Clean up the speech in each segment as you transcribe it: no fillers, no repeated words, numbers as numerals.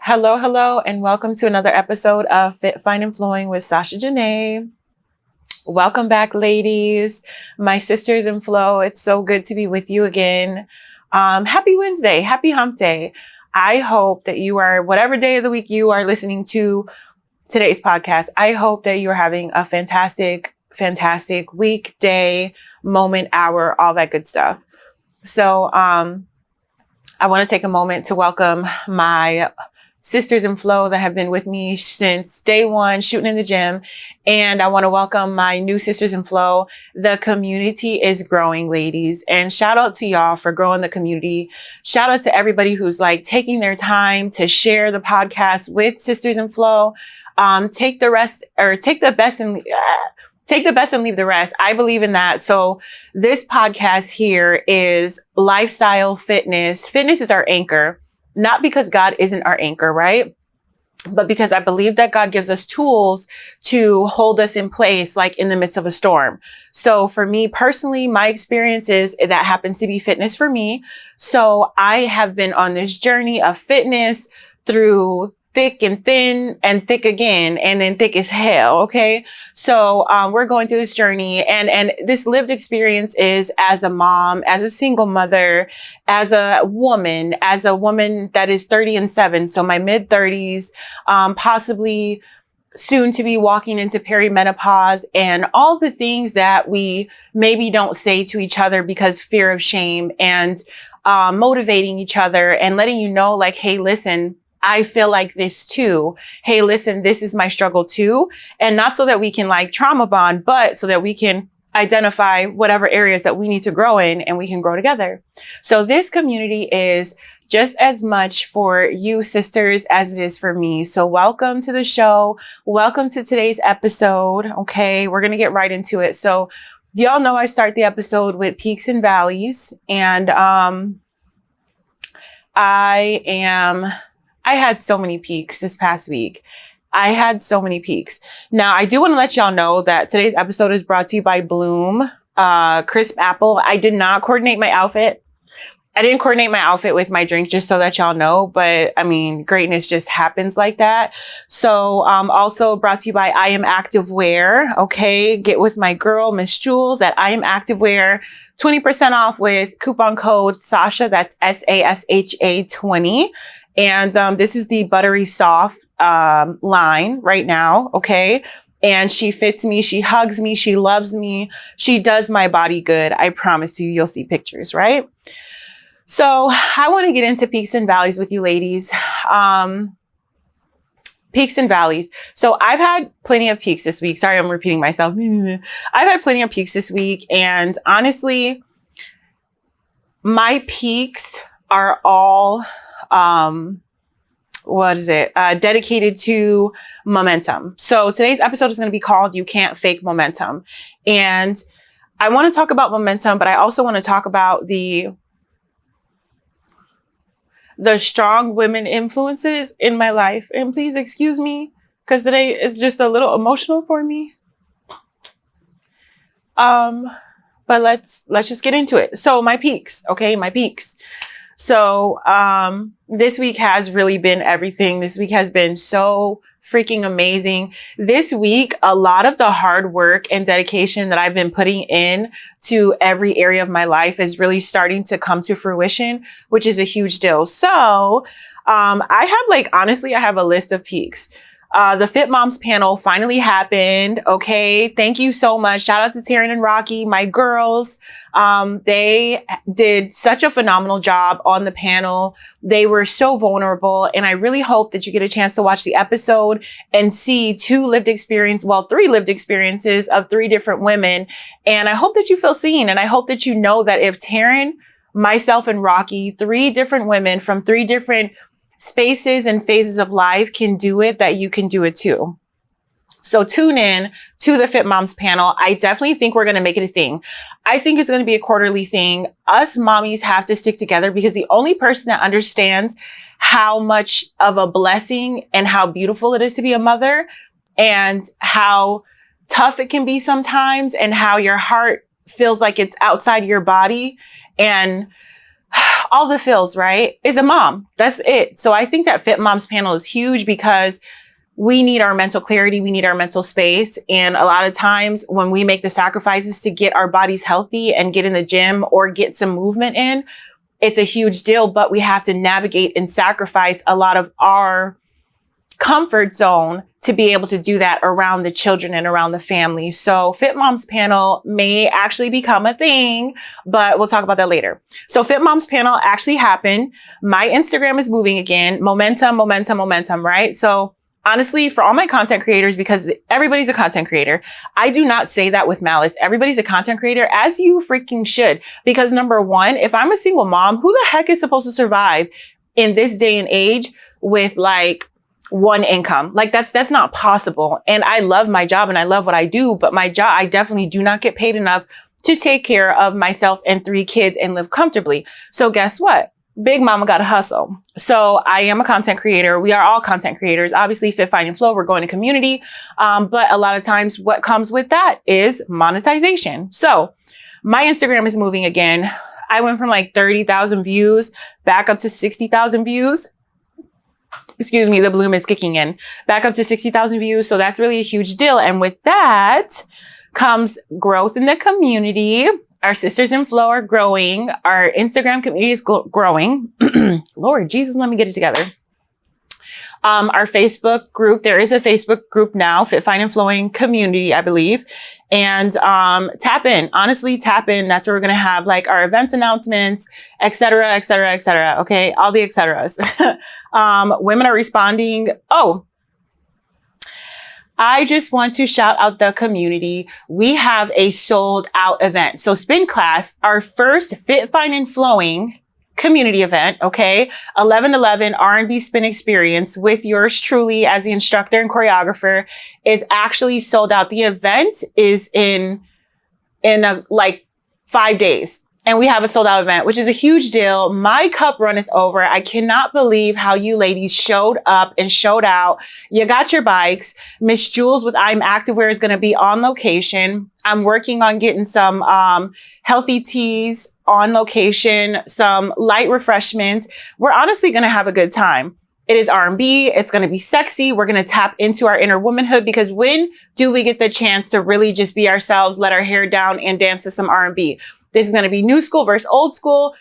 Hello, hello, and welcome to another episode of Fit, Fine, and Flowing with Sasha Janae. Welcome back, ladies, my sisters in flow. It's so good to be with you again. Happy Wednesday, happy hump day. I hope that you are, whatever day of the week you are listening to today's podcast, I hope that you are having a fantastic week, day, moment, hour, all that good stuff. So, I want to take a moment to welcome my sisters in flow that have been with me since day one, shooting in the gym. And I want to welcome my new sisters in flow. The community is growing, ladies. And shout out to y'all for growing the community. Shout out to everybody who's like taking their time to share the podcast with sisters in flow. Take the best and leave the rest. I believe in that. So this podcast here is lifestyle fitness. Fitness is our anchor, not because God isn't our anchor, right? But because I believe that God gives us tools to hold us in place, like in the midst of a storm. So for me personally, my experience is that happens to be fitness for me. So I have been on this journey of fitness through thick and thin and thick again, and then thick as hell. Okay. So, we're going through this journey, and this lived experience is as a mom, as a single mother, as a woman that is 30 and 7. So my mid 30s, possibly soon to be walking into perimenopause, and all the things that we maybe don't say to each other because fear of shame, and, motivating each other and letting you know, like, hey, listen, I feel like this too. Hey, listen, this is my struggle too. And not so that we can like trauma bond, but so that we can identify whatever areas that we need to grow in and we can grow together. So this community is just as much for you sisters as it is for me. So welcome to the show. Welcome to today's episode. Okay. We're going to get right into it. So y'all know I start the episode with peaks and valleys, and, I had so many peaks this past week. I had so many peaks. Now, I do want to let y'all know that today's episode is brought to you by Bloom, Crisp Apple. I did not coordinate my outfit. I didn't coordinate my outfit with my drink, just so that y'all know. But I mean, greatness just happens like that. So, also brought to you by I Am Activewear. Okay. Get with my girl, Miss Jules at I Am Activewear. 20% off with coupon code Sasha. That's SASHA 20. And, this is the buttery soft, line right now. Okay. And she fits me. She hugs me. She loves me. She does my body good. I promise you, you'll see pictures, right? So I want to get into peaks and valleys with you ladies. Peaks and valleys. So I've had plenty of peaks this week. Sorry, I'm repeating myself. I've had plenty of peaks this week. And honestly, my peaks are all, dedicated to momentum. So today's episode is going to be called You Can't Fake Momentum. And I want to talk about momentum, but I also want to talk about the strong women influences in my life. And please excuse me, because today is just a little emotional for me. But let's just get into it. So my peaks, okay, my peaks. So, this week has really been everything. This week has been so freaking amazing. This week, a lot of the hard work and dedication that I've been putting in to every area of my life is really starting to come to fruition, which is a huge deal. So, honestly, I have a list of peaks. The Fit Moms panel finally happened. Okay. Thank you so much. Shout out to Taryn and Rocky, my girls. They did such a phenomenal job on the panel. They were so vulnerable. And I really hope that you get a chance to watch the episode and see three lived experiences of three different women. And I hope that you feel seen. And I hope that you know that if Taryn, myself, and Rocky, three different women from three different spaces and phases of life can do it, that you can do it too. So tune in to the Fit Moms panel. I definitely think we're going to make it a thing. I think it's going to be a quarterly thing. Us mommies have to stick together, because the only person that understands how much of a blessing and how beautiful it is to be a mother, and how tough it can be sometimes, and how your heart feels like it's outside your body, and all the feels, right? Is a mom. That's it. So I think that Fit Moms panel is huge because we need our mental clarity. We need our mental space. And a lot of times when we make the sacrifices to get our bodies healthy and get in the gym or get some movement in, it's a huge deal, but we have to navigate and sacrifice a lot of our comfort zone to be able to do that around the children and around the family. So Fit Moms panel may actually become a thing, but we'll talk about that later. So Fit Moms panel actually happened. My Instagram is moving again. Momentum, right? So honestly, for all my content creators, because everybody's a content creator, I do not say that with malice. Everybody's a content creator, as you freaking should. Because number one, if I'm a single mom, who the heck is supposed to survive in this day and age with like one income? Like that's not possible. And I love my job and I love what I do, but my job, I definitely do not get paid enough to take care of myself and 3 kids and live comfortably. So guess what? Big mama got to hustle. So I am a content creator. We are all content creators. Obviously, Fit Fine and Flow, we're going to community. But a lot of times what comes with that is monetization. So my Instagram is moving again. I went from like 30,000 views back up to 60,000 views. Excuse me, the bloom is kicking in. Back up to 60,000 views. So that's really a huge deal. And with that comes growth in the community. Our Sisters in Flow are growing. Our Instagram community is growing. Lord Jesus, let me get it together. Our Facebook group, there is a Facebook group now, Fit Fine and Flowing Community, I believe. And tap in. Honestly, tap in. That's where we're going to have like our events announcements, et cetera, et cetera, et cetera. Okay, all the et ceteras. Women are responding. Oh, I just want to shout out the community. We have a sold out event. So Spin Class, our first Fit Fine and Flowing community event, okay? 11/11 R&B spin experience with yours truly as the instructor and choreographer is actually sold out. The event is in like 5 days. And we have a sold out event, which is a huge deal. My cup runneth over. I cannot believe how you ladies showed up and showed out. You got your bikes. Miss Jules with I'm Activewear is going to be on location. I'm working on getting some healthy teas on location, some light refreshments. We're honestly going to have a good time. It is R&B. It's going to be sexy. We're going to tap into our inner womanhood, because when do we get the chance to really just be ourselves, let our hair down and dance to some R&B? This is going to be new school versus old school.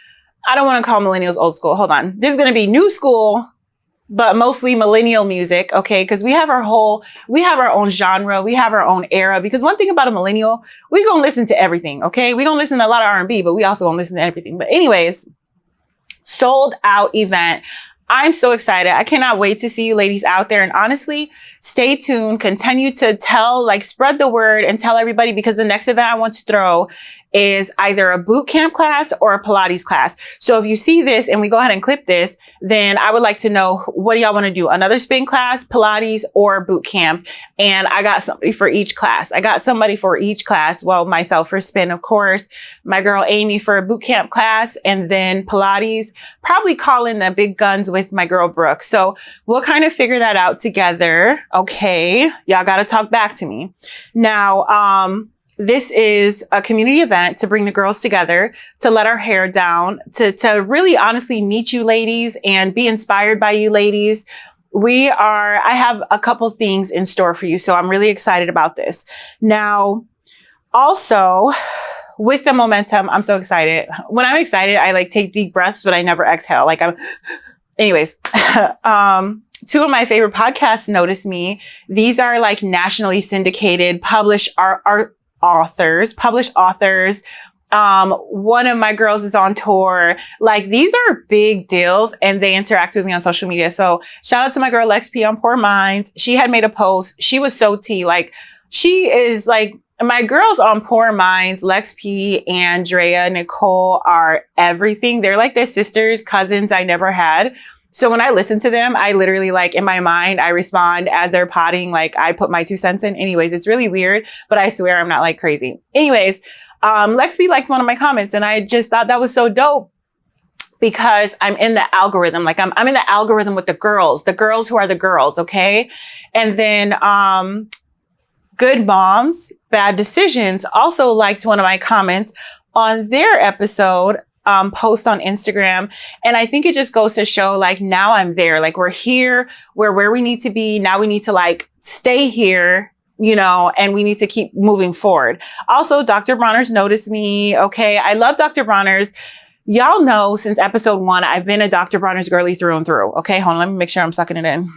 I don't want to call millennials old school. Hold on. This is going to be new school, but mostly millennial music. Okay. Cause we have our own genre. We have our own era, because one thing about a millennial, we going to listen to everything. Okay. We going to listen to a lot of R&B, but we also going to listen to everything. But anyways, sold out event. I'm so excited. I cannot wait to see you ladies out there. And honestly, stay tuned, continue to spread the word and tell everybody, because the next event I want to throw is either a boot camp class or a Pilates class. So if you see this and we go ahead and clip this, then I would like to know, what do y'all want to do? Another spin class, Pilates, or boot camp? And I got somebody for each class. Well, myself for spin, of course, my girl Amy for a boot camp class, and then Pilates, probably call in the big guns with my girl Brooke. So we'll kind of figure that out together. Okay. Y'all got to talk back to me. Now, this is a community event to bring the girls together, to let our hair down, to really honestly meet you ladies and be inspired by you ladies. I have a couple things in store for you. So I'm really excited about this. Now, also with the momentum, I'm so excited. When I'm excited, I take deep breaths, but I never exhale. Anyways, 2 of my favorite podcasts noticed me. These are nationally syndicated, published authors. One of my girls is on tour. These are big deals, and they interact with me on social media. So shout out to my girl Lex P on Poor Minds. She had made a post. She was so tea. She is my girls on Poor Minds, Lex P, Andrea, Nicole are everything. They're their sisters, cousins I never had. So when I listen to them, I literally in my mind, I respond as they're potting. I put my 2 cents in. Anyways, it's really weird, but I swear I'm not crazy. Anyways, Lex B liked one of my comments, and I just thought that was so dope, because I'm in the algorithm. I'm in the algorithm with the girls who are the girls. Okay. And then, Good Moms, Bad Decisions also liked one of my comments on their episode post on Instagram. And I think it just goes to show like, now I'm there, like we're here, we're where we need to be. Now we need to like stay here, you know, and we need to keep moving forward. Also, Dr. Bronner's noticed me. Okay. I love Dr. Bronner's. Y'all know since episode 1, I've been a Dr. Bronner's girly through and through. Okay. Hold on. Let me make sure I'm sucking it in.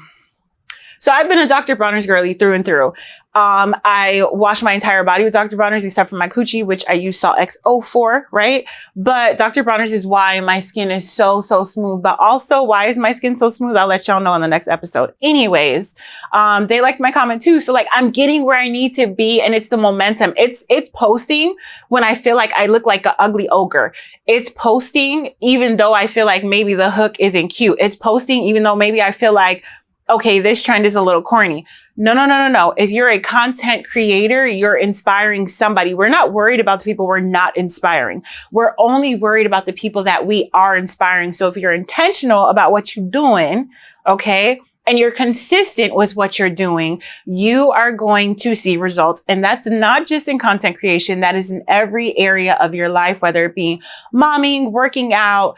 So I've been a Dr. Bronner's girly through and through. I wash my entire body with Dr. Bronner's except for my coochie, which I use Salt XO for, right? But Dr. Bronner's is why my skin is so smooth. But also, why is my skin so smooth? I'll let y'all know in the next episode. Anyways, they liked my comment too. So like, I'm getting where I need to be, and it's the momentum. It's posting when I feel like I look like an ugly ogre. It's posting even though I feel like maybe the hook isn't cute. It's posting even though maybe I feel like, okay, this trend is a little corny. No. If you're a content creator, you're inspiring somebody. We're not worried about the people we're not inspiring. We're only worried about the people that we are inspiring. So if you're intentional about what you're doing, okay, and you're consistent with what you're doing, you are going to see results. And that's not just in content creation. That is in every area of your life, whether it be momming, working out,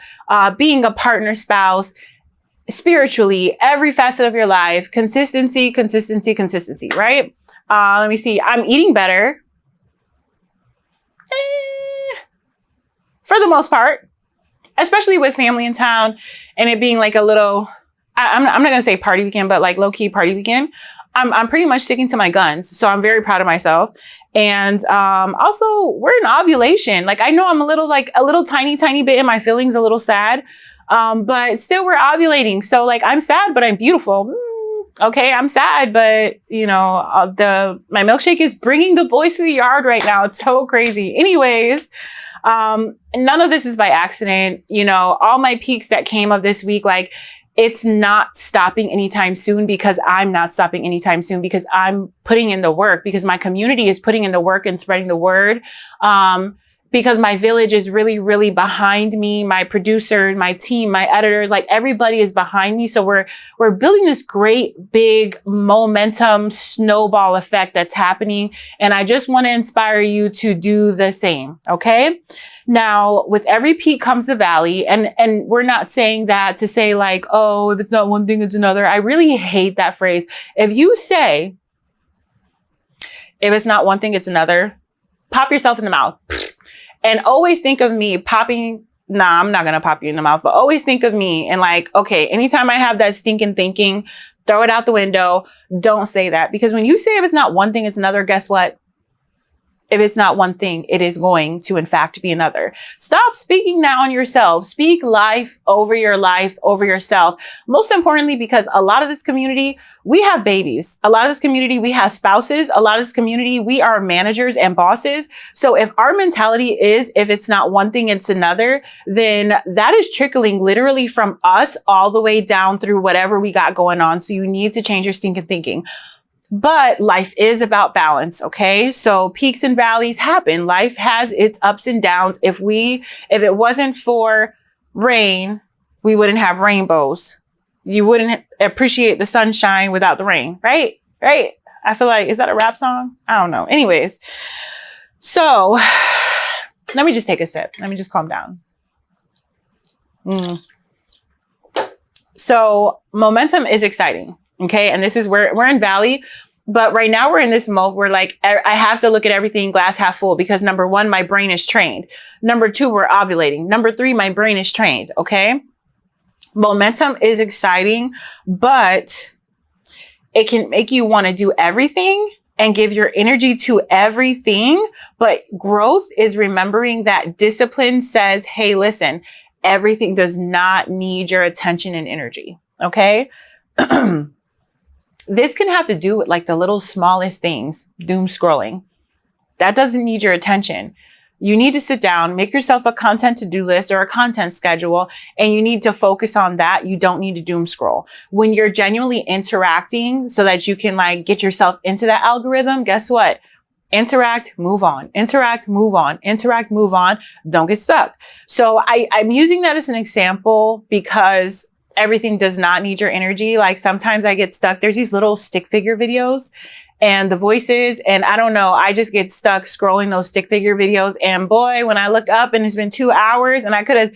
being a partner, spouse, spiritually, every facet of your life. Consistency, right? Let me see. I'm eating better. For the most part, especially with family in town and it being like a little, I'm not going to say party weekend, but like low key party weekend. I'm pretty much sticking to my guns. So I'm very proud of myself. And, also we're in ovulation. Like I know I'm a little tiny bit in my feelings, a little sad. But still we're ovulating. So like, I'm sad, but I'm beautiful. Okay. I'm sad, but you know, my milkshake is bringing the boys to the yard right now. It's so crazy. Anyways, none of this is by accident. You know, all my peaks that came of this week, like it's not stopping anytime soon because I'm not stopping anytime soon because I'm putting in the work, because my community is putting in the work and spreading the word. Because my village is really behind me, my producer, my team, my editors, like everybody is behind me. So we're building this great big momentum snowball effect that's happening. And I just want to inspire you to do the same. Okay. Now with every peak comes a valley, and we're not saying that to say like, oh, if it's not one thing, it's another. I really hate that phrase. If you say, if it's not one thing, it's another, pop yourself in the mouth. And always think of me popping. Nah, I'm not going to pop you in the mouth, but always think of me and like, okay, anytime I have that stinking thinking, throw it out the window. Don't say that, because when you say if it's not one thing, it's another, guess what? If it's not one thing, it is going to in fact be another. Stop speaking now on yourself. Speak life over yourself. Most importantly, because a lot of this community, we have babies. A lot of this community, we have spouses. A lot of this community, we are managers and bosses. So if our mentality is, if it's not one thing, it's another, then that is trickling literally from us all the way down through whatever we got going on. So you need to change your stinking thinking. But life is about balance. Okay. So peaks and valleys happen. Life has its ups and downs. If it wasn't for rain, we wouldn't have rainbows. You wouldn't appreciate the sunshine without the rain. Right. Right. I feel like, is that a rap song? I don't know. Anyways. So let me just take a sip. Let me just calm down. So momentum is exciting. Okay. And this is where we're in valley, but right now we're in this mode where like, I have to look at everything glass half full, because number 1, my brain is trained. Number 2, we're ovulating. Number 3, my brain is trained. Okay. Momentum is exciting, but it can make you want to do everything and give your energy to everything. But growth is remembering that discipline says, hey, listen, everything does not need your attention and energy. Okay. This can have to do with like the little smallest things, doom scrolling. That doesn't need your attention. You need to sit down, make yourself a content to-do list or a content schedule, and you need to focus on that. You don't need to doom scroll. When you're genuinely interacting so that you can like get yourself into that algorithm, guess what? Interact, move on, interact, move on, interact, move on. Don't get stuck. So I'm using that as an example because everything does not need your energy. Like sometimes I get stuck. There's these little stick figure videos and the voices. And I don't know, I just get stuck scrolling those stick figure videos. And boy, when I look up and it's been 2 hours and I could have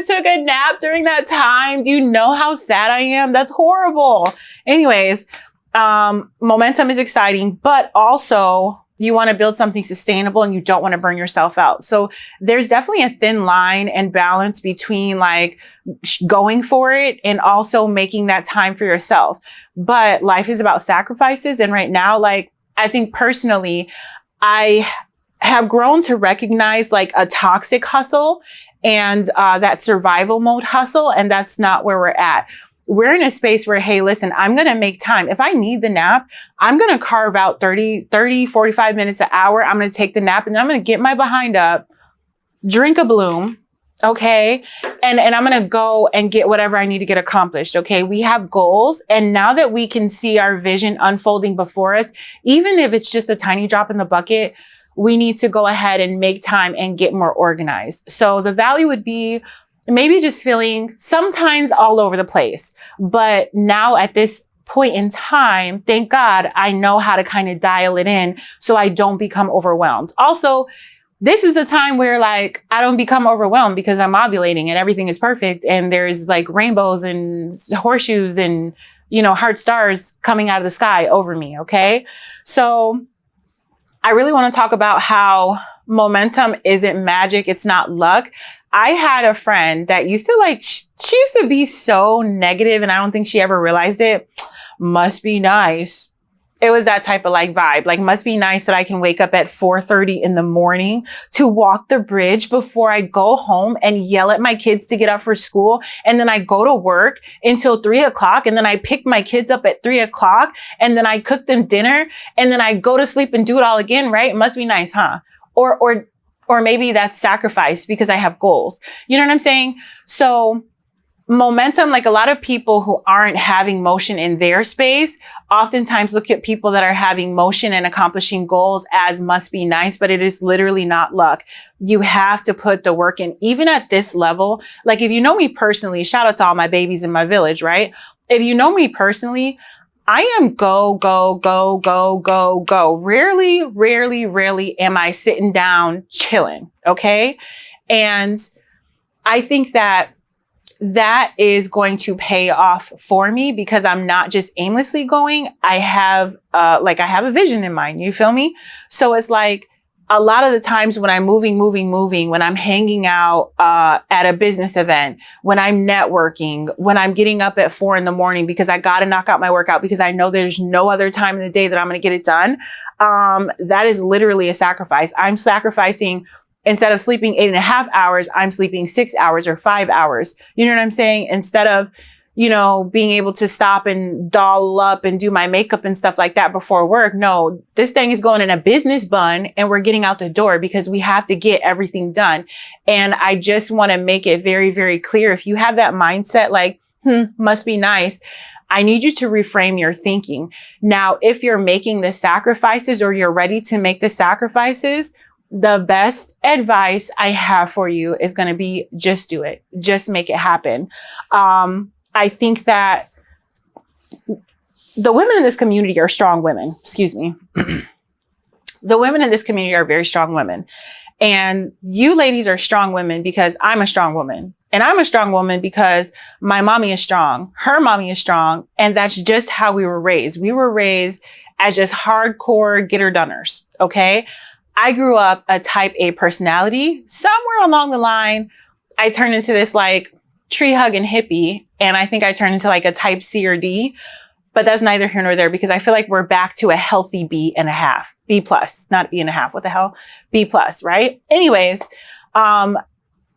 took a nap during that time. Do you know how sad I am? That's horrible. Anyways, momentum is exciting, but also you want to build something sustainable and you don't want to burn yourself out. So there's definitely a thin line and balance between like going for it and also making that time for yourself. But life is about sacrifices. And right now, like, I think personally, I have grown to recognize like a toxic hustle and that survival mode hustle. And that's not where we're at. We're in a space where, hey, listen, I'm going to make time. If I need the nap, I'm going to carve out 30, 45 minutes, an hour. I'm going to take the nap and then I'm going to get my behind up, drink a Bloom. Okay. And I'm going to go and get whatever I need to get accomplished. Okay. We have goals. And now that we can see our vision unfolding before us, even if it's just a tiny drop in the bucket, we need to go ahead and make time and get more organized. So the value would be maybe just feeling sometimes all over the place. But now at this point in time, thank God, I know how to kind of dial it in so I don't become overwhelmed. Also, this is the time where like I don't become overwhelmed because I'm ovulating and everything is perfect and there's like rainbows and horseshoes and, you know, heart stars coming out of the sky over me. Okay. So I really want to talk about how momentum isn't magic. It's not luck. I had a friend that used to like, she used to be so negative and I don't think she ever realized it. Must be nice. It was that type of like vibe. Like, must be nice that I can wake up at 4:30 in the morning to walk the bridge before I go home and yell at my kids to get up for school. And then I go to work until 3 o'clock. And then I pick my kids up at 3 o'clock and then I cook them dinner and then I go to sleep and do it all again. Right? It must be nice, huh? Or maybe that's sacrifice because I have goals. You know what I'm saying? So momentum, like a lot of people who aren't having motion in their space, oftentimes look at people that are having motion and accomplishing goals as must be nice, but it is literally not luck. You have to put the work in, even at this level. Like if you know me personally, shout out to all my babies in my village, right? If you know me personally, I am go, go, go, go, go, go. Rarely am I sitting down chilling. Okay. And I think that is going to pay off for me because I'm not just aimlessly going. I have a vision in mind. You feel me? So it's like a lot of the times when I'm moving, when I'm hanging out at a business event, when I'm networking, when I'm getting up at 4 a.m. because I got to knock out my workout because I know there's no other time in the day that I'm going to get it done. That is literally a sacrifice. I'm sacrificing. Instead of sleeping 8.5 hours, I'm sleeping 6 hours or 5 hours. You know what I'm saying? Instead of, you know, being able to stop and doll up and do my makeup and stuff like that before work. No, this thing is going in a business bun and we're getting out the door because we have to get everything done. And I just want to make it very, very clear. If you have that mindset, like, must be nice, I need you to reframe your thinking. Now, if you're making the sacrifices or you're ready to make the sacrifices, the best advice I have for you is going to be just do it. Just make it happen. I think that the women in this community are strong women. Excuse me. The women in this community are very strong women. And you ladies are strong women because I'm a strong woman. And I'm a strong woman because my mommy is strong. Her mommy is strong. And that's just how we were raised. We were raised as just hardcore get-her-doners. Okay. I grew up a type A personality. Somewhere along the line, I turned into this like tree hugging hippie. And I think I turned into like a type C or D, but that's neither here nor there because I feel like we're back to a healthy B+, B+, not B.5. What the hell? B+, right? Anyways,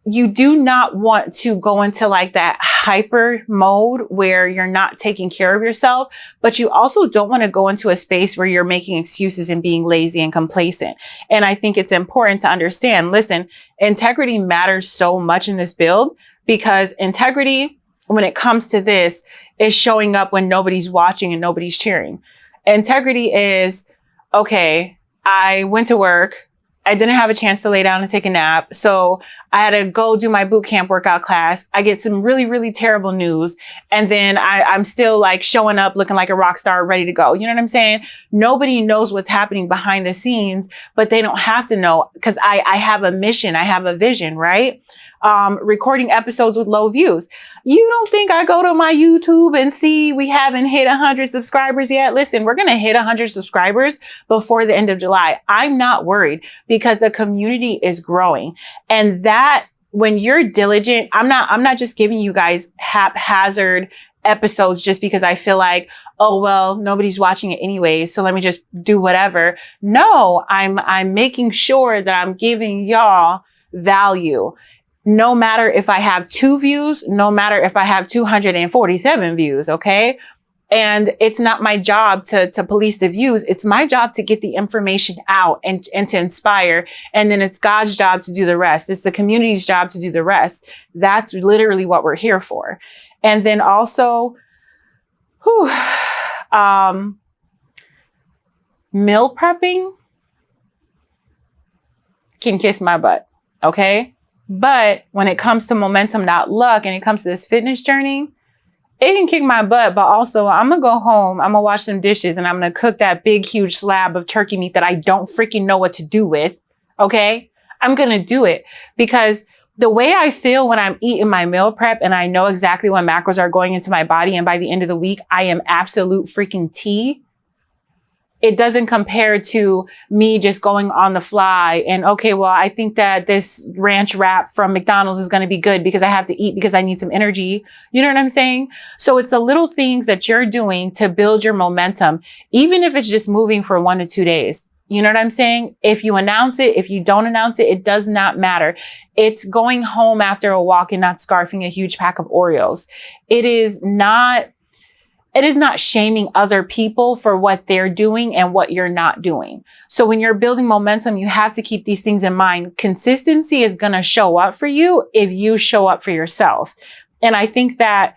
you do not want to go into like that hyper mode where you're not taking care of yourself, but you also don't want to go into a space where you're making excuses and being lazy and complacent. And I think it's important to understand, listen, integrity matters so much in this build because integrity, when it comes to this, is showing up when nobody's watching and nobody's cheering. Integrity is, okay, I went to work. I didn't have a chance to lay down and take a nap. So I had to go do my boot camp workout class. I get some really, really terrible news. And then I'm still like showing up looking like a rock star, ready to go. You know what I'm saying? Nobody knows what's happening behind the scenes, but they don't have to know because I have a mission. I have a vision, right? Recording episodes with low views. You don't think I go to my YouTube and see we haven't hit 100 subscribers yet? Listen, we're going to hit 100 subscribers before the end of July. I'm not worried because the community is growing. And that when you're diligent, I'm not just giving you guys haphazard episodes just because I feel like, oh, well, nobody's watching it anyway, so let me just do whatever. No, I'm making sure that I'm giving y'all value. No matter if I have 2 views, no matter if I have 247 views, okay? And it's not my job to police the views. It's my job to get the information out and to inspire. And then it's God's job to do the rest. It's the community's job to do the rest. That's literally what we're here for. And then also, meal prepping can kiss my butt, okay? But when it comes to momentum, not luck, and it comes to this fitness journey, it can kick my butt, but also I'm going to go home, I'm going to wash some dishes, and I'm going to cook that big, huge slab of turkey meat that I don't freaking know what to do with, okay? I'm going to do it because the way I feel when I'm eating my meal prep and I know exactly what macros are going into my body, and by the end of the week, I am absolute freaking tea. It doesn't compare to me just going on the fly and, okay, well, I think that this ranch wrap from McDonald's is going to be good because I have to eat because I need some energy. You know what I'm saying? So it's the little things that you're doing to build your momentum, even if it's just moving for 1 to 2 days. You know what I'm saying? If you announce it, if you don't announce it, it does not matter. It's going home after a walk and not scarfing a huge pack of Oreos. It is not shaming other people for what they're doing and what you're not doing. So when you're building momentum, you have to keep these things in mind. Consistency is going to show up for you if you show up for yourself. And I think that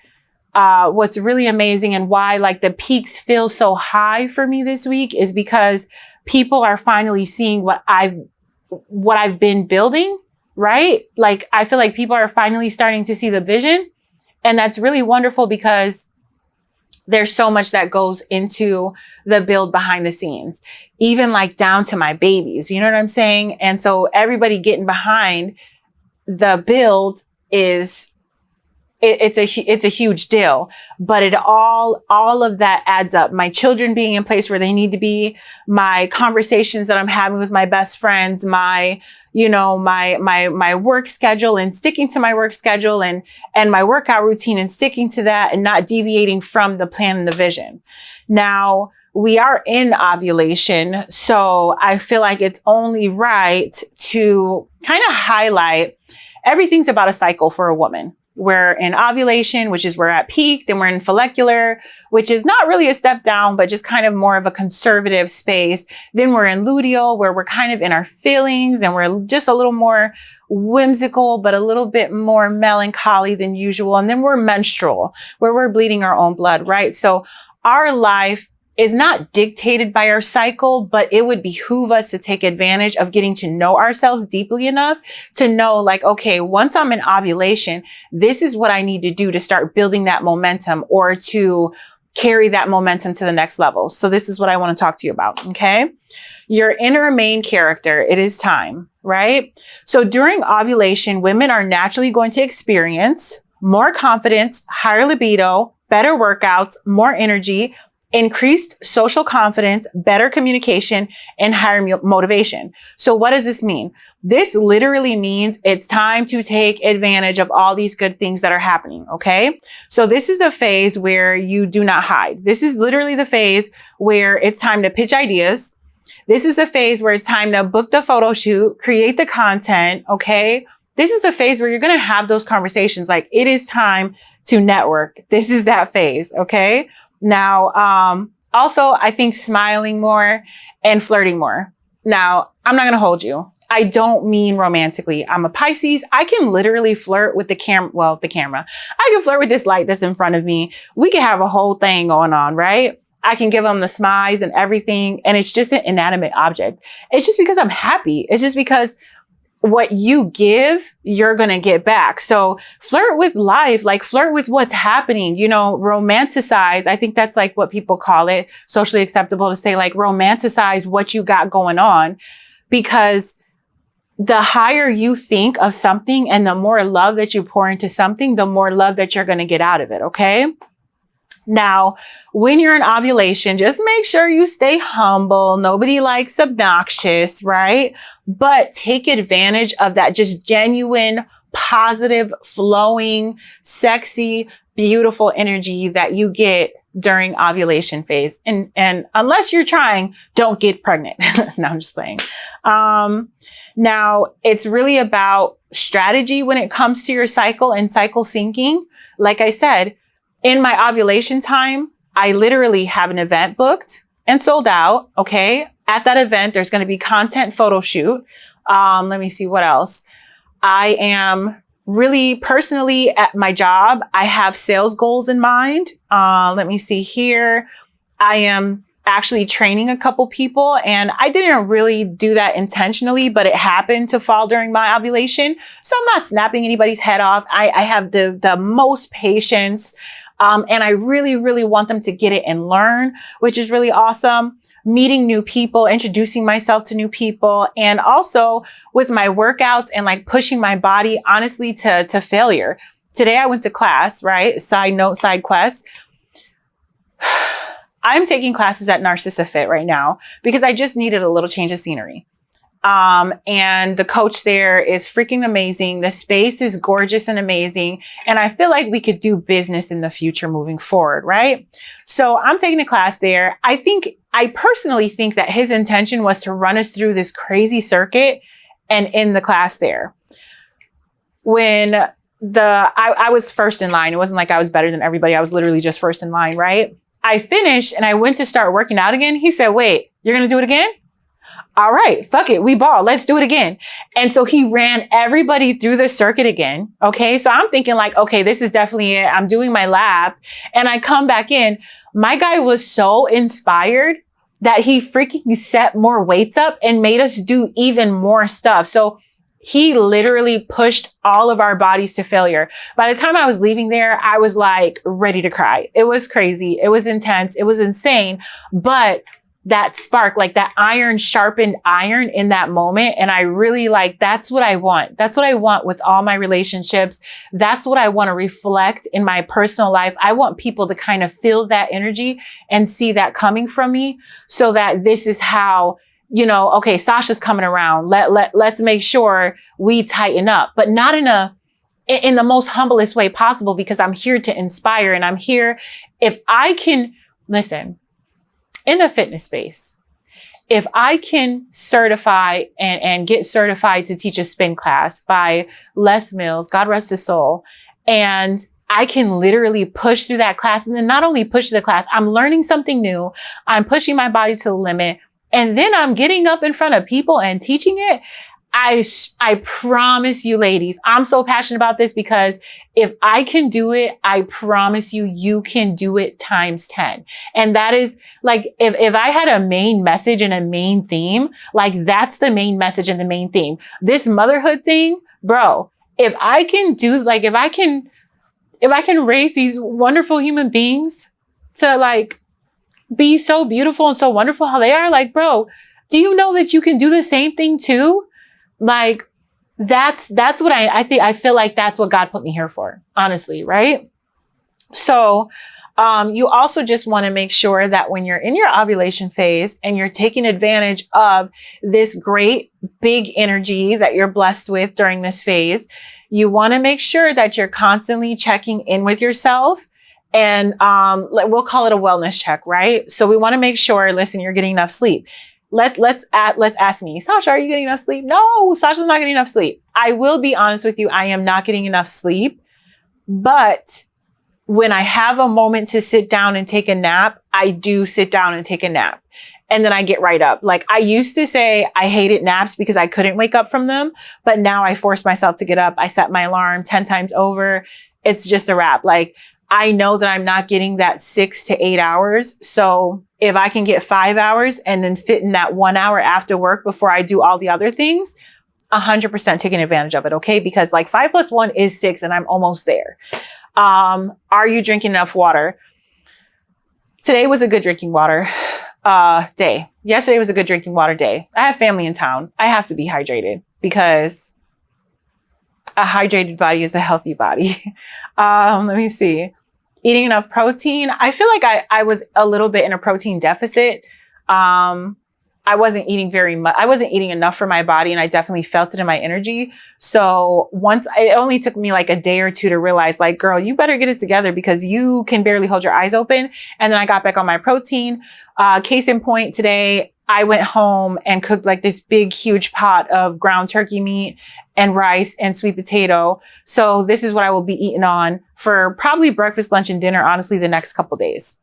what's really amazing and why like the peaks feel so high for me this week is because people are finally seeing what I've been building, right? Like I feel like people are finally starting to see the vision. And that's really wonderful because there's so much that goes into the build behind the scenes, even like down to my babies. You know what I'm saying? And so everybody getting behind the build it's a huge deal, but it all of that adds up. My children being in place where they need to be, my conversations that I'm having with my best friends, my work schedule and sticking to my work schedule and my workout routine and sticking to that and not deviating from the plan and the vision. Now we are in ovulation. So I feel like it's only right to kind of highlight everything's about a cycle for a woman. We're in ovulation, which is we're at peak. Then we're in follicular, which is not really a step down, but just kind of more of a conservative space. Then we're in luteal, where we're kind of in our feelings and we're just a little more whimsical, but a little bit more melancholy than usual. And then we're menstrual, where we're bleeding our own blood, right? So our life is not dictated by our cycle, but it would behoove us to take advantage of getting to know ourselves deeply enough to know like, okay, once I'm in ovulation, this is what I need to do to start building that momentum or to carry that momentum to the next level. So this is what I want to talk to you about. Okay. Your inner main character, it is time, right? So during ovulation, women are naturally going to experience more confidence, higher libido, better workouts, more energy, increased social confidence, better communication, and higher motivation. So what does this mean? This literally means it's time to take advantage of all these good things that are happening, okay? So this is the phase where you do not hide. This is literally the phase where it's time to pitch ideas. This is the phase where it's time to book the photo shoot, create the content, okay? This is the phase where you're going to have those conversations. Like it is time to network. This is that phase, okay? Now, also, I think smiling more and flirting more. Now, I'm not going to hold you. I don't mean romantically. I'm a Pisces. I can literally flirt with the camera. I can flirt with this light that's in front of me. We can have a whole thing going on, right? I can give them the smiles and everything. And it's just an inanimate object. It's just because I'm happy. It's just because what you give, you're going to get back. So flirt with life, like flirt with what's happening, you know, romanticize. I think that's like what people call it, socially acceptable to say, like, romanticize what you got going on, because the higher you think of something and the more love that you pour into something, the more love that you're going to get out of it. Okay. Now, when you're in ovulation, just make sure you stay humble. Nobody likes obnoxious, right? But take advantage of that just genuine, positive, flowing, sexy, beautiful energy that you get during ovulation phase. And unless you're trying, don't get pregnant. No, I'm just playing. Now, it's really about strategy when it comes to your cycle and cycle syncing. Like I said, in my ovulation time, I literally have an event booked and sold out. Okay. At that event, there's going to be content photo shoot. Let me see what else. I am really personally at my job. I have sales goals in mind. Let me see here. I am actually training a couple people, and I didn't really do that intentionally, but it happened to fall during my ovulation. So I'm not snapping anybody's head off. I have the most patience. And I really, really want them to get it and learn, which is really awesome. Meeting new people, introducing myself to new people, and also with my workouts and like pushing my body, honestly, to failure. Today I went to class, right? Side note, side quest. I'm taking classes at Narcissa Fit right now because I just needed a little change of scenery. And the coach there is freaking amazing. The space is gorgeous and amazing. And I feel like we could do business in the future moving forward, right? So I'm taking a class there. I personally think that his intention was to run us through this crazy circuit and end the class there. When I was first in line, it wasn't like I was better than everybody. I was literally just first in line, right? I finished and I went to start working out again. He said, wait, you're going to do it again? All right, fuck it. We ball. Let's do it again. And so he ran everybody through the circuit again. Okay. So I'm thinking like, okay, this is definitely it. I'm doing my lap and I come back in. My guy was so inspired that he freaking set more weights up and made us do even more stuff. So he literally pushed all of our bodies to failure. By the time I was leaving there, I was like ready to cry. It was crazy. It was intense. It was insane. But that spark, like that iron sharpened iron in that moment. And I really like, that's what I want. That's what I want with all my relationships. That's what I want to reflect in my personal life. I want people to kind of feel that energy and see that coming from me so that this is how, you know, okay, Sasha's coming around. Let's make sure we tighten up, but not in the most humblest way possible, because I'm here to inspire and I'm here. If I can listen, in a fitness space, if I can certify and get certified to teach a spin class by Les Mills, God rest his soul, and I can literally push through that class, and then not only push through the class, I'm learning something new, I'm pushing my body to the limit, and then I'm getting up in front of people and teaching it. I promise you, ladies, I'm so passionate about this because if I can do it, I promise you, you can do it times 10. And that is like, if I had a main message and a main theme, like that's the main message and the main theme. This motherhood thing, bro, if I can do, like, if I can raise these wonderful human beings to like be so beautiful and so wonderful how they are, like, bro, do you know that you can do the same thing too? Like, that's what I think. I feel like that's what God put me here for, honestly. Right. So, you also just want to make sure that when you're in your ovulation phase and you're taking advantage of this great big energy that you're blessed with during this phase, you want to make sure that you're constantly checking in with yourself. And, we'll call it a wellness check, right? So we want to make sure, listen, you're getting enough sleep. Let's ask me, Sasha, are you getting enough sleep? No, Sasha's not getting enough sleep. I will be honest with you. I am not getting enough sleep, but when I have a moment to sit down and take a nap, I do sit down and take a nap. And then I get right up. Like, I used to say I hated naps because I couldn't wake up from them, but now I force myself to get up. I set my alarm 10 times over. It's just a wrap. Like, I know that I'm not getting that 6 to 8 hours. So if I can get 5 hours and then fit in that 1 hour after work before I do all the other things, 100% taking advantage of it. Okay. Because like 5 plus 1 is 6 and I'm almost there. Are you drinking enough water? Today was a good drinking water day. Yesterday was a good drinking water day. I have family in town. I have to be hydrated because a hydrated body is a healthy body. Let me see. Eating enough protein. I feel like I was a little bit in a protein deficit. I wasn't eating very much. I wasn't eating enough for my body, and I definitely felt it in my energy. So it only took me like a day or two to realize, like, girl, you better get it together because you can barely hold your eyes open. And then I got back on my protein. Case in point, today I went home and cooked like this big, huge pot of ground turkey meat and rice and sweet potato. So this is what I will be eating on for probably breakfast, lunch, and dinner, honestly, the next couple days.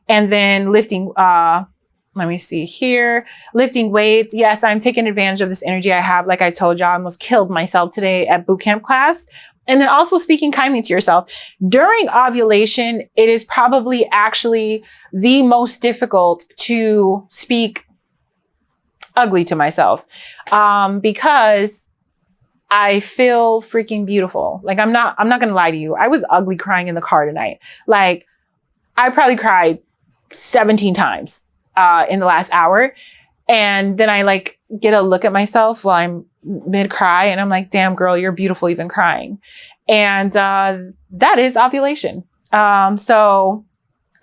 And then lifting, let me see here. Lifting weights. Yes, I'm taking advantage of this energy I have. Like I told y'all, I almost killed myself today at boot camp class. And then also speaking kindly to yourself. During ovulation, it is probably actually the most difficult to speak ugly to myself, because I feel freaking beautiful. Like I'm not going to lie to you. I was ugly crying in the car tonight. Like I probably cried 17 times in the last hour. And then I like get a look at myself while I'm mid cry and I'm like, damn girl, you're beautiful even crying. And that is ovulation. So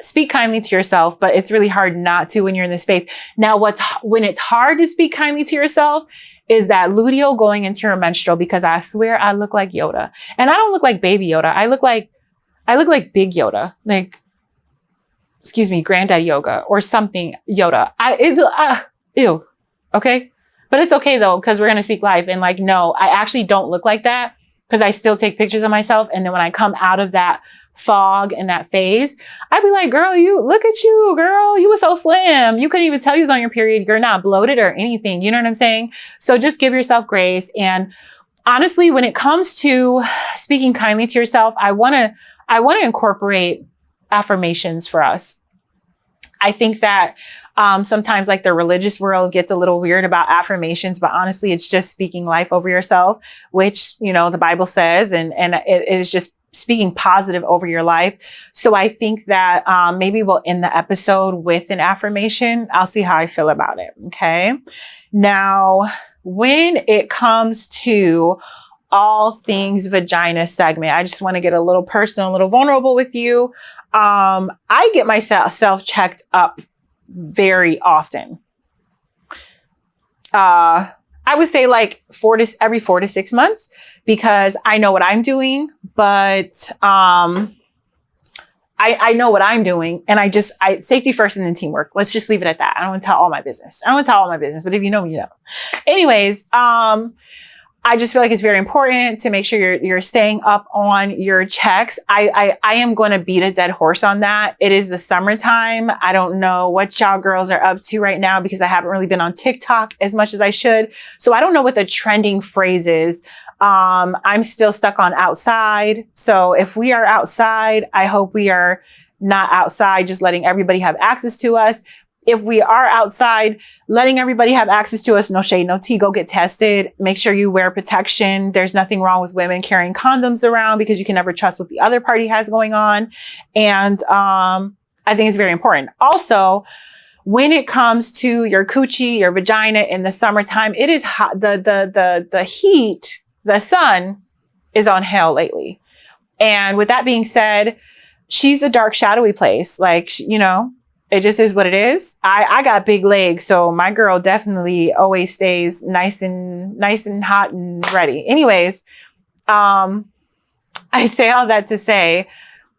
speak kindly to yourself, but it's really hard not to when you're in this space. Now, when it's hard to speak kindly to yourself is that luteal going into your menstrual, because I swear I look like Yoda. And I don't look like baby Yoda. I look like big Yoda. Like, excuse me, granddaddy yoga or something Yoda. Ew. Okay. But it's okay though, because we're going to speak life. And like, no, I actually don't look like that because I still take pictures of myself. And then when I come out of that fog and that phase, I'd be like, girl, look at you, girl. You were so slim. You couldn't even tell you was on your period. You're not bloated or anything. You know what I'm saying? So just give yourself grace. And honestly, when it comes to speaking kindly to yourself, I want to incorporate affirmations for us. I think that sometimes like the religious world gets a little weird about affirmations, but honestly, it's just speaking life over yourself, which, you know, the Bible says, and it is just speaking positive over your life. So I think that maybe we'll end the episode with an affirmation. I'll see how I feel about it. Okay. Now, when it comes to all things vagina segment, I just want to get a little personal, a little vulnerable with you. I get myself checked up very often. I would say like every 4 to 6 months, because I know what I'm doing, but I know what I'm doing, and I safety first and then teamwork. Let's just leave it at that. I don't want to tell all my business. But if you know me, you know. Anyways, I just feel like it's very important to make sure you're staying up on your checks. I am going to beat a dead horse on that. It is the summertime. I don't know what y'all girls are up to right now because I haven't really been on TikTok as much as I should. So I don't know what the trending phrase is. I'm still stuck on outside. So if we are outside, I hope we are not outside just letting everybody have access to us. If we are outside, letting everybody have access to us, no shade, no tea, go get tested. Make sure you wear protection. There's nothing wrong with women carrying condoms around because you can never trust what the other party has going on. And I think it's very important. Also, when it comes to your coochie, your vagina in the summertime, it is hot. The heat, the sun is on hell lately. And with that being said, she's a dark, shadowy place. Like, you know, it just is what it is. I got big legs, so my girl definitely always stays nice and hot and ready. Anyways, I say all that to say,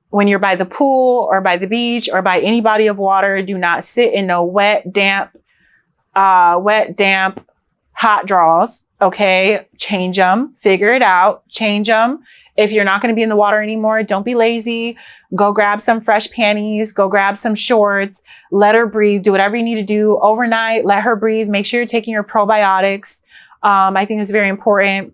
when you're by the pool or by the beach or by any body of water, do not sit in no wet, damp, hot draws. Okay. Change them, figure it out, change them. If you're not going to be in the water anymore, don't be lazy. Go grab some fresh panties, go grab some shorts, let her breathe, do whatever you need to do overnight. Let her breathe. Make sure you're taking your probiotics. I think it's very important.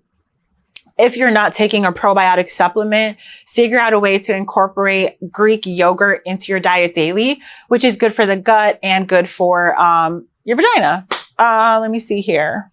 if you're not taking a probiotic supplement, figure out a way to incorporate Greek yogurt into your diet daily, which is good for the gut and good for your vagina. Let me see here.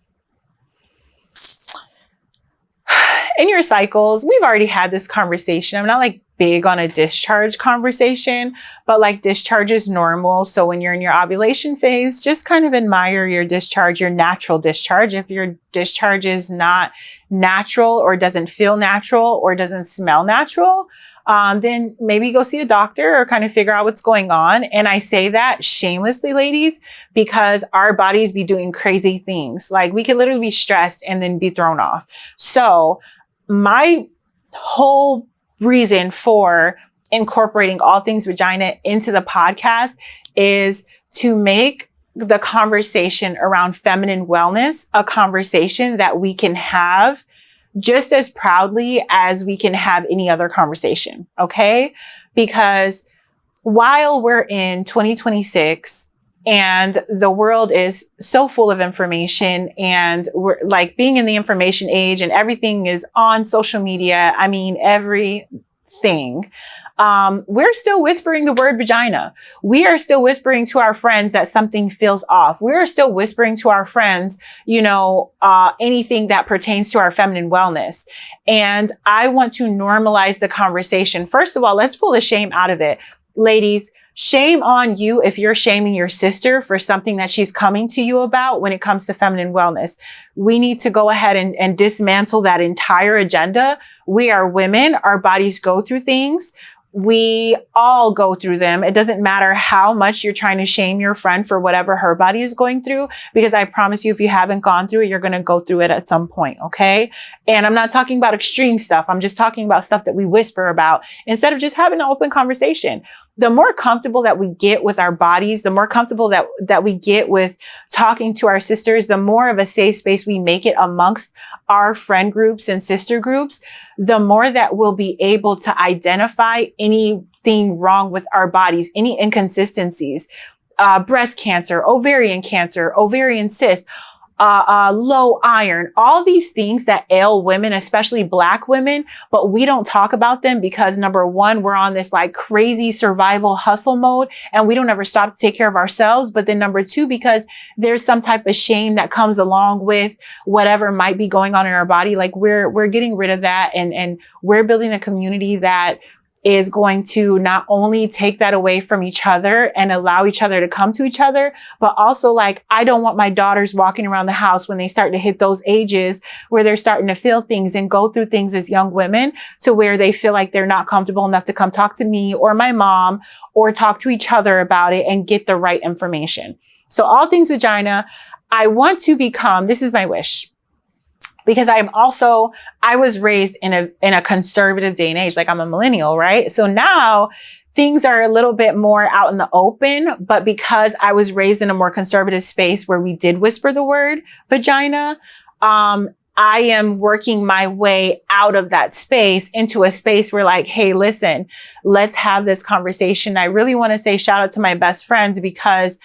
In your cycles, we've already had this conversation. I'm not like big on a discharge conversation, but like discharge is normal. So when you're in your ovulation phase, just kind of admire your discharge, your natural discharge. If your discharge is not natural or doesn't feel natural or doesn't smell natural, then maybe go see a doctor or kind of figure out what's going on. And I say that shamelessly, ladies, because our bodies be doing crazy things. Like we could literally be stressed and then be thrown off. So my whole reason for incorporating All Things Vagina into the podcast is to make the conversation around feminine wellness a conversation that we can have just as proudly as we can have any other conversation. Okay? Because while we're in 2026 and the world is so full of information and we're like being in the information age and everything is on social media. I mean, everything. We're still whispering the word vagina. We are still whispering to our friends that something feels off. We're still whispering to our friends, anything that pertains to our feminine wellness. And I want to normalize the conversation. First of all, let's pull the shame out of it. Ladies, shame on you if you're shaming your sister for something that she's coming to you about when it comes to feminine wellness. We need to go ahead and dismantle that entire agenda. We are women. Our bodies go through things. We all go through them. It doesn't matter how much you're trying to shame your friend for whatever her body is going through, because I promise you, if you haven't gone through it, you're going to go through it at some point. Okay. And I'm not talking about extreme stuff. I'm just talking about stuff that we whisper about instead of just having an open conversation. The more comfortable that we get with our bodies, the more comfortable that we get with talking to our sisters, the more of a safe space we make it amongst our friend groups and sister groups, the more that we'll be able to identify anything wrong with our bodies, any inconsistencies, breast cancer, ovarian cyst, low iron, all these things that ail women, especially Black women, but we don't talk about them because number one, we're on this like crazy survival hustle mode and we don't ever stop to take care of ourselves. But then number two, because there's some type of shame that comes along with whatever might be going on in our body. Like we're getting rid of that and we're building a community that is going to not only take that away from each other and allow each other to come to each other, but also like, I don't want my daughters walking around the house when they start to hit those ages where they're starting to feel things and go through things as young women to where they feel like they're not comfortable enough to come talk to me or my mom or talk to each other about it and get the right information. So All Things Vagina, I want to become, this is my wish. Because I was raised in a conservative day and age, like I'm a millennial, right? So now things are a little bit more out in the open, but because I was raised in a more conservative space where we did whisper the word vagina, I am working my way out of that space into a space where like, hey, listen, let's have this conversation. I really want to say shout out to my best friends because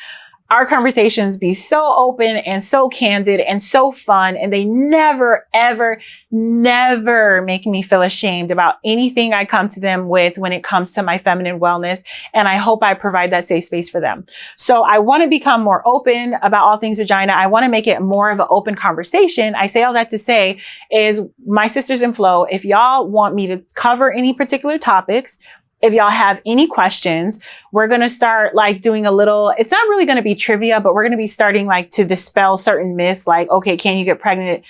our conversations be so open and so candid and so fun. And they never, ever, never make me feel ashamed about anything I come to them with when it comes to my feminine wellness. And I hope I provide that safe space for them. So I want to become more open about All Things Vagina. I want to make it more of an open conversation. I say all that to say is my sisters in flow, if y'all want me to cover any particular topics, if y'all have any questions, we're going to start like doing a little, it's not really going to be trivia, but we're going to be starting like to dispel certain myths. Like, okay, can you get pregnant,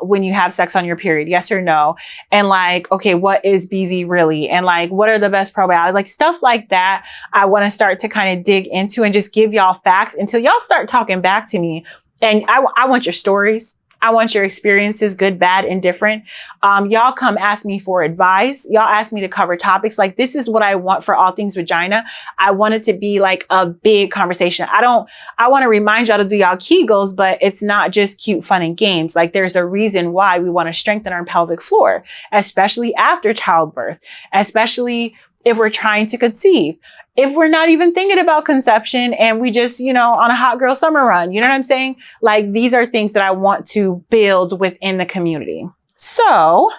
when you have sex on your period? Yes or no? And like, okay, what is BV really? And like, what are the best probiotics? Like stuff like that. I want to start to kind of dig into and just give y'all facts until y'all start talking back to me. And I want your stories. I want your experiences, good, bad, indifferent. Y'all come ask me for advice. Y'all ask me to cover topics. Like this is what I want for All Things Vagina. I want it to be like a big conversation. I want to remind y'all to do y'all Kegels, but it's not just cute fun and games. Like there's a reason why we want to strengthen our pelvic floor, especially after childbirth, especially if we're trying to conceive. If we're not even thinking about conception and we just, on a hot girl summer run, you know what I'm saying? Like these are things that I want to build within the community. So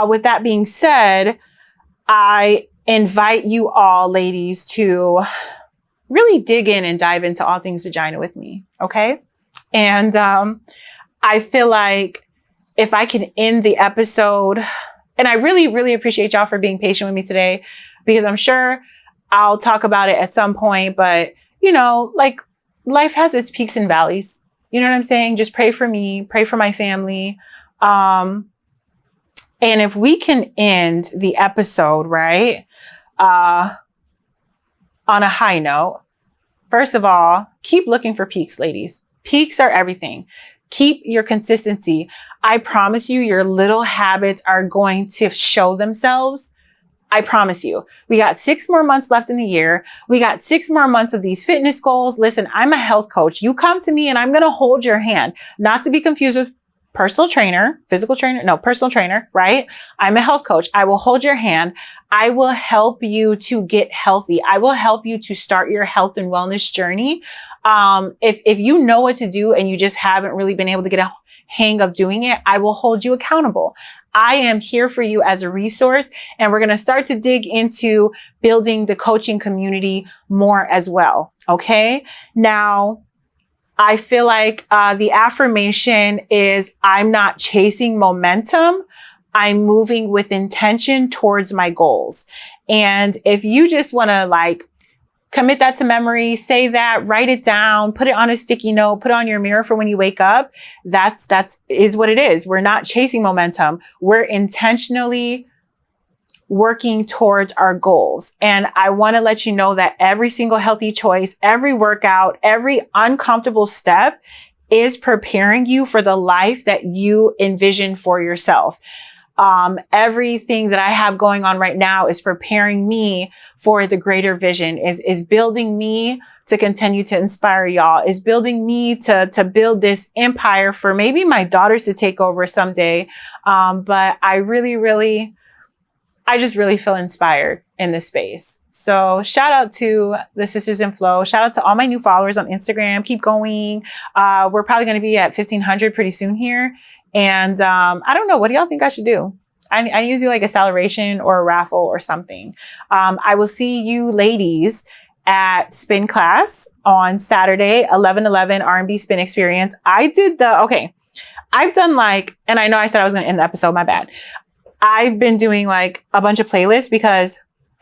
with that being said, I invite you all, ladies, to really dig in and dive into all things vagina with me. Okay. And I feel like if I can end the episode, and I really, really appreciate y'all for being patient with me today, because I'm sure I'll talk about it at some point, but you know, like life has its peaks and valleys. You know what I'm saying? Just pray for me, pray for my family. And if we can end the episode, right, on a high note, first of all, keep looking for peaks, ladies. Peaks are everything. Keep your consistency. I promise you, your little habits are going to show themselves. I promise you. We got 6 more months left in the year. We got 6 more months of these fitness goals. Listen, I'm a health coach. You come to me and I'm going to hold your hand, not to be confused with personal trainer, personal trainer, right? I'm a health coach. I will hold your hand. I will help you to get healthy. I will help you to start your health and wellness journey. If you know what to do and you just haven't really been able to get a hang of doing it, I will hold you accountable. I am here for you as a resource, and we're going to start to dig into building the coaching community more as well. Okay. Now, I feel like the affirmation is I'm not chasing momentum. I'm moving with intention towards my goals. And if you just want to like commit that to memory, say that, write it down, put it on a sticky note, put it on your mirror for when you wake up. That's what it is. We're not chasing momentum. We're intentionally working towards our goals. And I want to let you know that every single healthy choice, every workout, every uncomfortable step is preparing you for the life that you envision for yourself. Everything that I have going on right now is preparing me for the greater vision, is building me to continue to inspire y'all, is building me to build this empire for maybe my daughters to take over someday. But I just really feel inspired in this space. So shout out to the Sisters in Flow. Shout out to all my new followers on Instagram. Keep going. We're probably going to be at 1,500 pretty soon here. And I don't know. What do y'all think I should do? I need to do like a celebration or a raffle or something. I will see you ladies at spin class on Saturday, 11/11 R&B spin experience. I've done like, and I know I said I was going to end the episode. My bad. I've been doing like a bunch of playlists because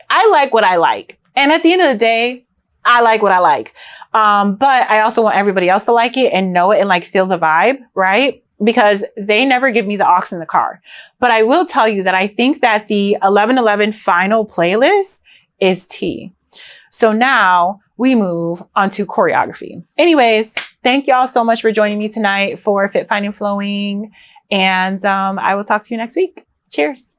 I like what I like. And at the end of the day, I like what I like. But I also want everybody else to like it and know it and like feel the vibe, right? Because they never give me the aux in the car. But I will tell you that I think that the 11/11 final playlist is tea. So now we move on to choreography. Anyways, thank y'all so much for joining me tonight for Fit, Fine, and Flowing. And I will talk to you next week. Cheers.